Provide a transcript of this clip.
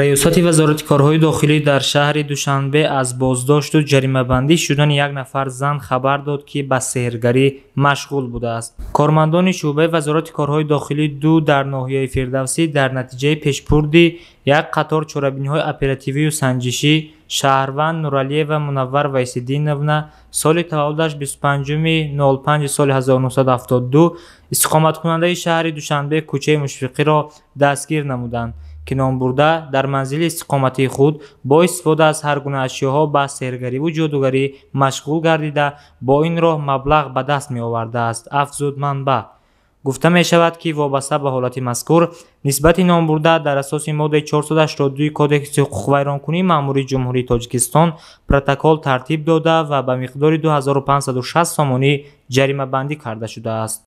раёсати вазорати корҳои дохилӣ дар шаҳри Душанбе аз боздошту ҷаримабандӣ шудани як нафар зан хабар дод, ки ба сеҳргарӣ машғул будааст. Кормандони шуъбаи вазорати корҳои дохилӣ 2 дар ноҳияи Фирдавсӣ дар натиҷаи пешбурди як қатор чорабиниҳои оперативию санҷишӣ Шаҳрванд Нуралиева Мунаввар Вайсиддиновна соли таваллудаш 25/05/1972 истиқоматкунандаи шаҳри Душанбе кӯчаи Мушфиқиро дастгир намуданд, ки ном бурда дар манзили истиқоматии худ бо истифода аз ҳар гуна ашёҳо ба сеҳргариву ҷодугарӣ машғул гардида, бо ин роҳ маблағ ба даст меовардааст, афзуд манбаъ. гуфта мешавад, ки вобаста ба ҳолати мазкур нисбати ном бурда дар асоси моддаи 482 Кодекси ҳуқуқвайронкунии маъмурии Ҷумҳурии Тоҷикистон протокол тартиб дода ва ба миқдори 2560 сомонӣ ҷаримабандӣ карда шудааст.